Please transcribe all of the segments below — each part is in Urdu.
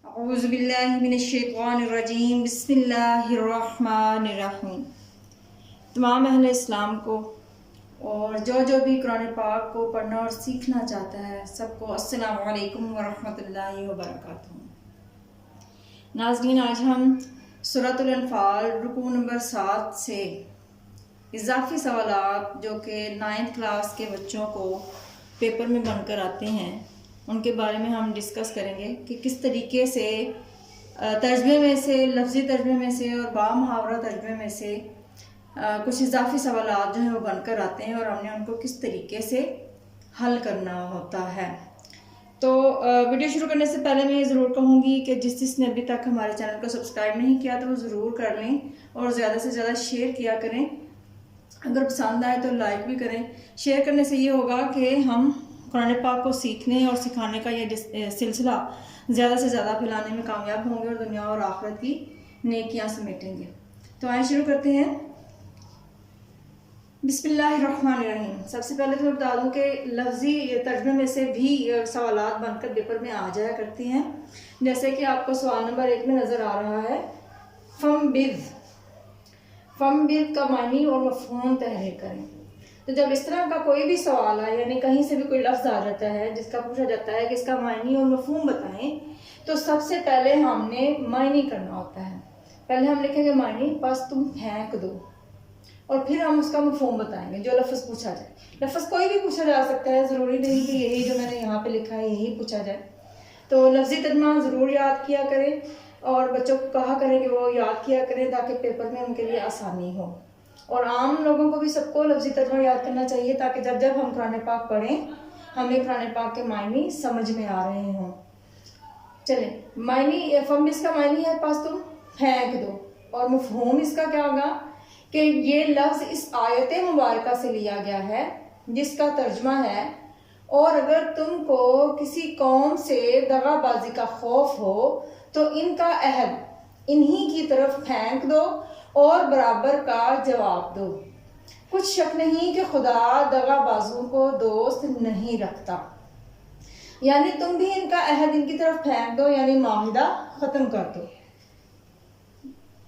اعوذ باللہ من الشیطان الرجیم بسم اللہ الرحمن الرحیم۔ تمام اہل اسلام کو اور جو بھی قرآن پاک کو پڑھنا اور سیکھنا چاہتا ہے سب کو السلام علیکم ورحمۃ اللہ وبرکاتہ۔ ناظرین، آج ہم سورۃ الانفال رکوع نمبر 7 سے اضافی سوالات جو کہ 9th کلاس کے بچوں کو پیپر میں بن کر آتے ہیں ان کے بارے میں ہم ڈسکس کریں گے کہ کس طریقے سے ترجمے میں سے، لفظی ترجمے میں سے اور با محاورہ ترجمے میں سے کچھ اضافی سوالات جو ہیں وہ بن کر آتے ہیں اور ہم نے ان کو کس طریقے سے حل کرنا ہوتا ہے۔ تو ویڈیو شروع کرنے سے پہلے میں یہ ضرور کہوں گی کہ جس نے ابھی تک ہمارے چینل کو سبسکرائب نہیں کیا تو وہ ضرور کر لیں اور زیادہ سے زیادہ شیئر کیا کریں۔ اگر پسند آئے تو لائک بھی کریں۔ شیئر کرنے سے یہ ہوگا کہ ہم قرآن پاک کو سیکھنے اور سکھانے کا یہ سلسلہ زیادہ سے زیادہ پھیلانے میں کامیاب ہوں گے اور دنیا اور آخرت کی نیکیاں سمیٹیں گے۔ تو آئیں شروع کرتے ہیں۔ بسم اللہ الرحمن الرحیم۔ سب سے پہلے تو میں بتا دوں کہ لفظی ترجمے میں سے بھی سوالات بن کر پیپر میں آ جایا کرتے ہیں، جیسے کہ آپ کو سوال نمبر 1 میں نظر آ رہا ہے فم بذ کا معنی اور مفہوم تحریر کریں۔ تو جب اس طرح کا کوئی بھی سوال ہے، یعنی کہیں سے بھی کوئی لفظ آ جاتا ہے جس کا پوچھا جاتا ہے کہ اس کا معنی اور مفہوم بتائیں، تو سب سے پہلے ہم نے معنی کرنا ہوتا ہے۔ پہلے ہم لکھیں گے معنی، پس تم پھینک دو، اور پھر ہم اس کا مفہوم بتائیں گے جو لفظ پوچھا جائے۔ لفظ کوئی بھی پوچھا جا سکتا ہے، ضروری نہیں کہ یہی جو میں نے یہاں پہ لکھا ہے یہی پوچھا جائے۔ تو لفظی ترجمہ ضرور یاد کیا کریں اور بچوں کو کہا کریں کہ وہ یاد کیا کریں تاکہ پیپر میں ان کے لیے آسانی ہو۔ اور عام لوگوں کو بھی سب کو لفظی ترجمہ یاد کرنا چاہیے تاکہ جب ہم قرآن پاک پڑھیں ہمیں قرآن پاک کے معنی سمجھ میں آ رہے ہوں۔ چلیں، معنی فم اس کا معنی ہے پس تم پھینک دو، اور مفہوم اس کا کیا ہوگا کہ یہ لفظ اس آیت مبارکہ سے لیا گیا ہے جس کا ترجمہ ہے، اور اگر تم کو کسی قوم سے دغا بازی کا خوف ہو تو ان کا عہد انہی کی طرف پھینک دو اور برابر کا جواب دو۔ کچھ شک نہیں کہ خدا دغا بازوں کو دوست نہیں رکھتا۔ یعنی تم بھی ان کا عہد ان کی طرف پھینک دو، یعنی معاہدہ ختم کر دو۔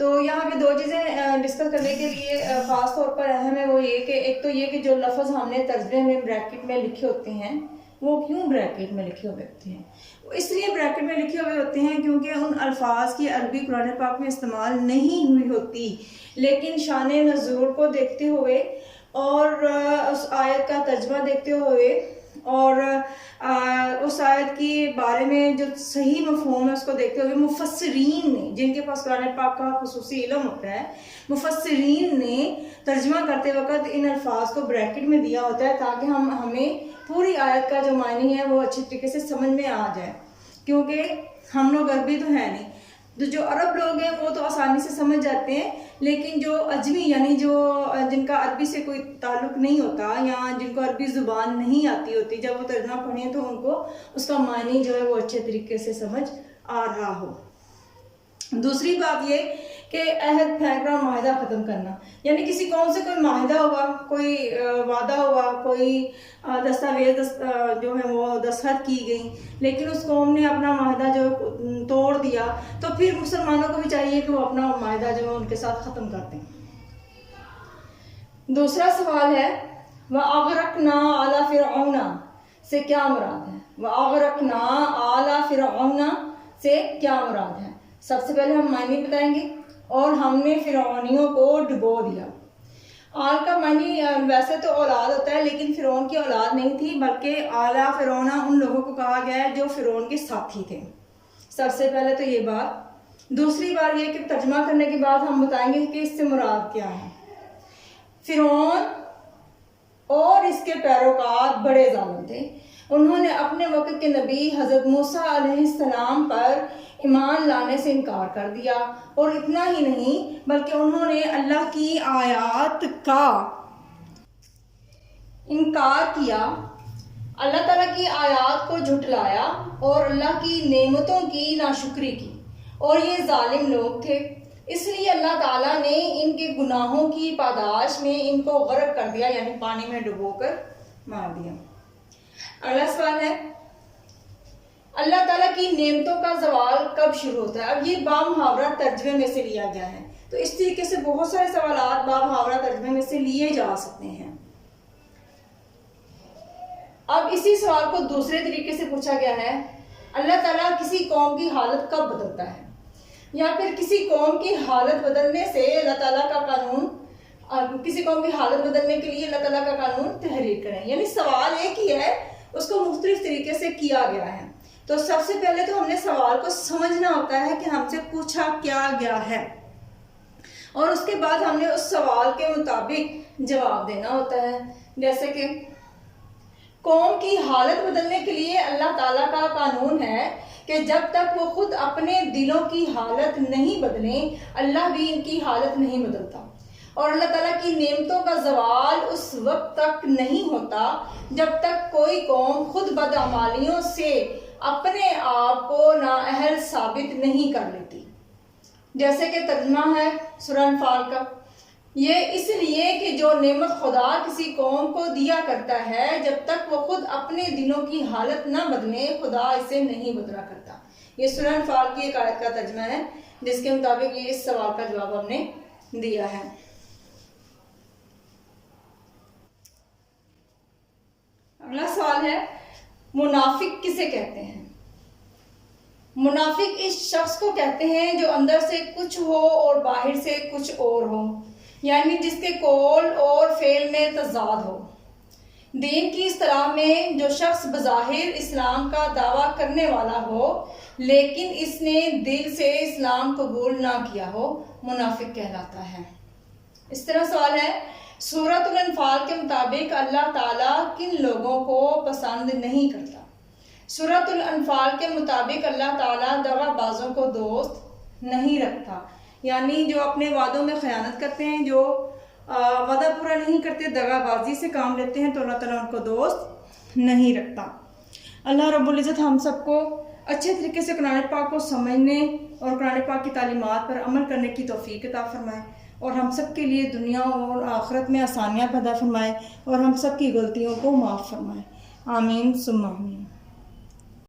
تو یہاں پہ 2 چیزیں ڈسکس کرنے کے لیے خاص طور پر اہم ہے، وہ یہ کہ ایک تو یہ کہ جو لفظ ہم نے ترجمے میں بریکٹ میں لکھے ہوتے ہیں وہ کیوں بریکٹ میں لکھے ہوئے ہوتے ہیں؟ اس لیے بریکٹ میں لکھے ہوئے ہوتے ہیں کیونکہ ان الفاظ کی عربی قرآن پاک میں استعمال نہیں ہوئی ہوتی، لیکن شان نزول کو دیکھتے ہوئے اور اس آیت کا ترجمہ دیکھتے ہوئے اور اس آیت کے بارے میں جو صحیح مفہوم ہے اس کو دیکھتے ہوئے مفسرین نے، جن کے پاس قرآن پاک کا خصوصی علم ہوتا ہے، مفسرین نے ترجمہ کرتے وقت ان الفاظ کو بریکٹ میں دیا ہوتا ہے تاکہ ہمیں پوری آیت کا جو معنی ہے وہ اچھی طریقے سے سمجھ میں آ جائے، کیونکہ ہم لوگ عربی تو ہے نہیں۔ تو جو عرب لوگ ہیں وہ تو آسانی سے سمجھ جاتے ہیں، لیکن جو اجمی یعنی جن کا عربی سے کوئی تعلق نہیں ہوتا یا جن کو عربی زبان نہیں آتی ہوتی، جب وہ ترجمہ پڑھیں تو ان کو اس کا معنی جو ہے وہ اچھے طریقے سے سمجھ آ رہا ہو۔ دوسری بات یہ کہ عہد پھینکنا اور معاہدہ ختم کرنا، یعنی کسی قوم سے کوئی معاہدہ ہوا، کوئی وعدہ ہوا، کوئی دستاویز جو ہے وہ دستخط کی گئی، لیکن اس قوم نے اپنا معاہدہ جو توڑ دیا تو پھر مسلمانوں کو بھی چاہیے کہ وہ اپنا معاہدہ جو ہے ان کے ساتھ ختم کر دیں۔ دوسرا سوال ہے وَأَغْرَقْنَا آلَ فِرْعَوْنَ سے کیا مراد ہے؟ وَأَغْرَقْنَا آلَ فِرْعَوْنَ سے کیا مراد ہے؟ سب سے پہلے ہم معنی بتائیں گے، اور ہم نے فرعونیوں کو ڈبو دیا۔ آل کا معنی ویسے تو اولاد ہوتا ہے، لیکن فرعون کی اولاد نہیں تھی، بلکہ آلہ فرعون ان لوگوں کو کہا گیا ہے جو فرعون کے ساتھی تھے۔ سب سے پہلے تو یہ بات۔ دوسری بات یہ کہ ترجمہ کرنے کے بعد ہم بتائیں گے کہ اس سے مراد کیا ہے۔ فرعون اور اس کے پیروکار بڑے ظالم تھے، انہوں نے اپنے وقت کے نبی حضرت موسیٰ علیہ السلام پر ایمان لانے سے انکار کر دیا، اور اتنا ہی نہیں بلکہ انہوں نے اللہ کی آیات کا انکار کیا، اللہ تعالیٰ کی آیات کو جھٹلایا اور اللہ کی نعمتوں کی ناشکری کی، اور یہ ظالم لوگ تھے، اس لیے اللہ تعالیٰ نے ان کے گناہوں کی پاداش میں ان کو غرق کر دیا، یعنی پانی میں ڈبو کر مار دیا۔ اگلا سوال ہے اللہ تعالیٰ کی نعمتوں کا زوال کب شروع ہوتا ہے؟ اب یہ بامحاورہ ترجمے میں سے لیا گیا ہے، تو اس طریقے سے بہت سارے سوالات بامحاورہ ترجمے میں سے لیے جا سکتے ہیں۔ اب اسی سوال کو دوسرے طریقے سے پوچھا گیا ہے، اللہ تعالیٰ کسی قوم کی حالت کب بدلتا ہے؟ یا پھر کسی قوم کی حالت بدلنے سے اللہ تعالیٰ کا قانون، کسی قوم کی حالت بدلنے کے لیے اللہ تعالیٰ کا قانون تحریر کریں، یعنی سوال ایک ہی ہے، اس کو مختلف طریقے سے کیا گیا ہے۔ تو سب سے پہلے تو ہم نے سوال کو سمجھنا ہوتا ہے کہ ہم سے پوچھا کیا گیا ہے، اور اس کے بعد ہم نے اس سوال کے مطابق جواب دینا ہوتا ہے۔ جیسے کہ قوم کی حالت بدلنے کے لیے اللہ تعالیٰ کا قانون ہے کہ جب تک وہ خود اپنے دلوں کی حالت نہیں بدلیں، اللہ بھی ان کی حالت نہیں بدلتا، اور اللہ تعالیٰ کی نعمتوں کا زوال اس وقت تک نہیں ہوتا جب تک کوئی قوم خود بدعمالیوں سے اپنے آپ کو نااہل ثابت نہیں کر لیتی۔ جیسے کہ ترجمہ ہے سورہ انفال کا، یہ اس لیے کہ جو نعمت خدا کسی قوم کو دیا کرتا ہے، جب تک وہ خود اپنے دلوں کی حالت نہ بدلے، خدا اسے نہیں بدلا کرتا۔ یہ سورہ انفال کی ایک آیت کا ترجمہ ہے، جس کے مطابق یہ اس سوال کا جواب ہم نے دیا ہے۔ اگلا سوال ہے، منافق کسے کہتے ہیں؟ منافق اس شخص کو کہتے ہیں جو اندر سے کچھ ہو اور باہر سے کچھ اور ہو، یعنی جس کے قول اور فعل میں تضاد ہو۔ دین کی اصطلاح میں جو شخص بظاہر اسلام کا دعویٰ کرنے والا ہو لیکن اس نے دل سے اسلام قبول نہ کیا ہو، منافق کہلاتا ہے۔ اس طرح سوال ہے، سورۃ الانفال کے مطابق اللہ تعالیٰ کن لوگوں کو پسند نہیں کرتا؟ سورۃ الانفال کے مطابق اللہ تعالیٰ دغا بازوں کو دوست نہیں رکھتا، یعنی جو اپنے وعدوں میں خیانت کرتے ہیں، جو وعدہ پورا نہیں کرتے، دغا بازی سے کام لیتے ہیں، تو اللہ تعالیٰ ان کو دوست نہیں رکھتا۔ اللہ رب العزت ہم سب کو اچھے طریقے سے قرآن پاک کو سمجھنے اور قرآن پاک کی تعلیمات پر عمل کرنے کی توفیق عطا فرمائے، اور ہم سب کے لیے دنیا اور آخرت میں آسانیاں پیدا فرمائے، اور ہم سب کی غلطیوں کو معاف فرمائے۔ آمین ثم آمین۔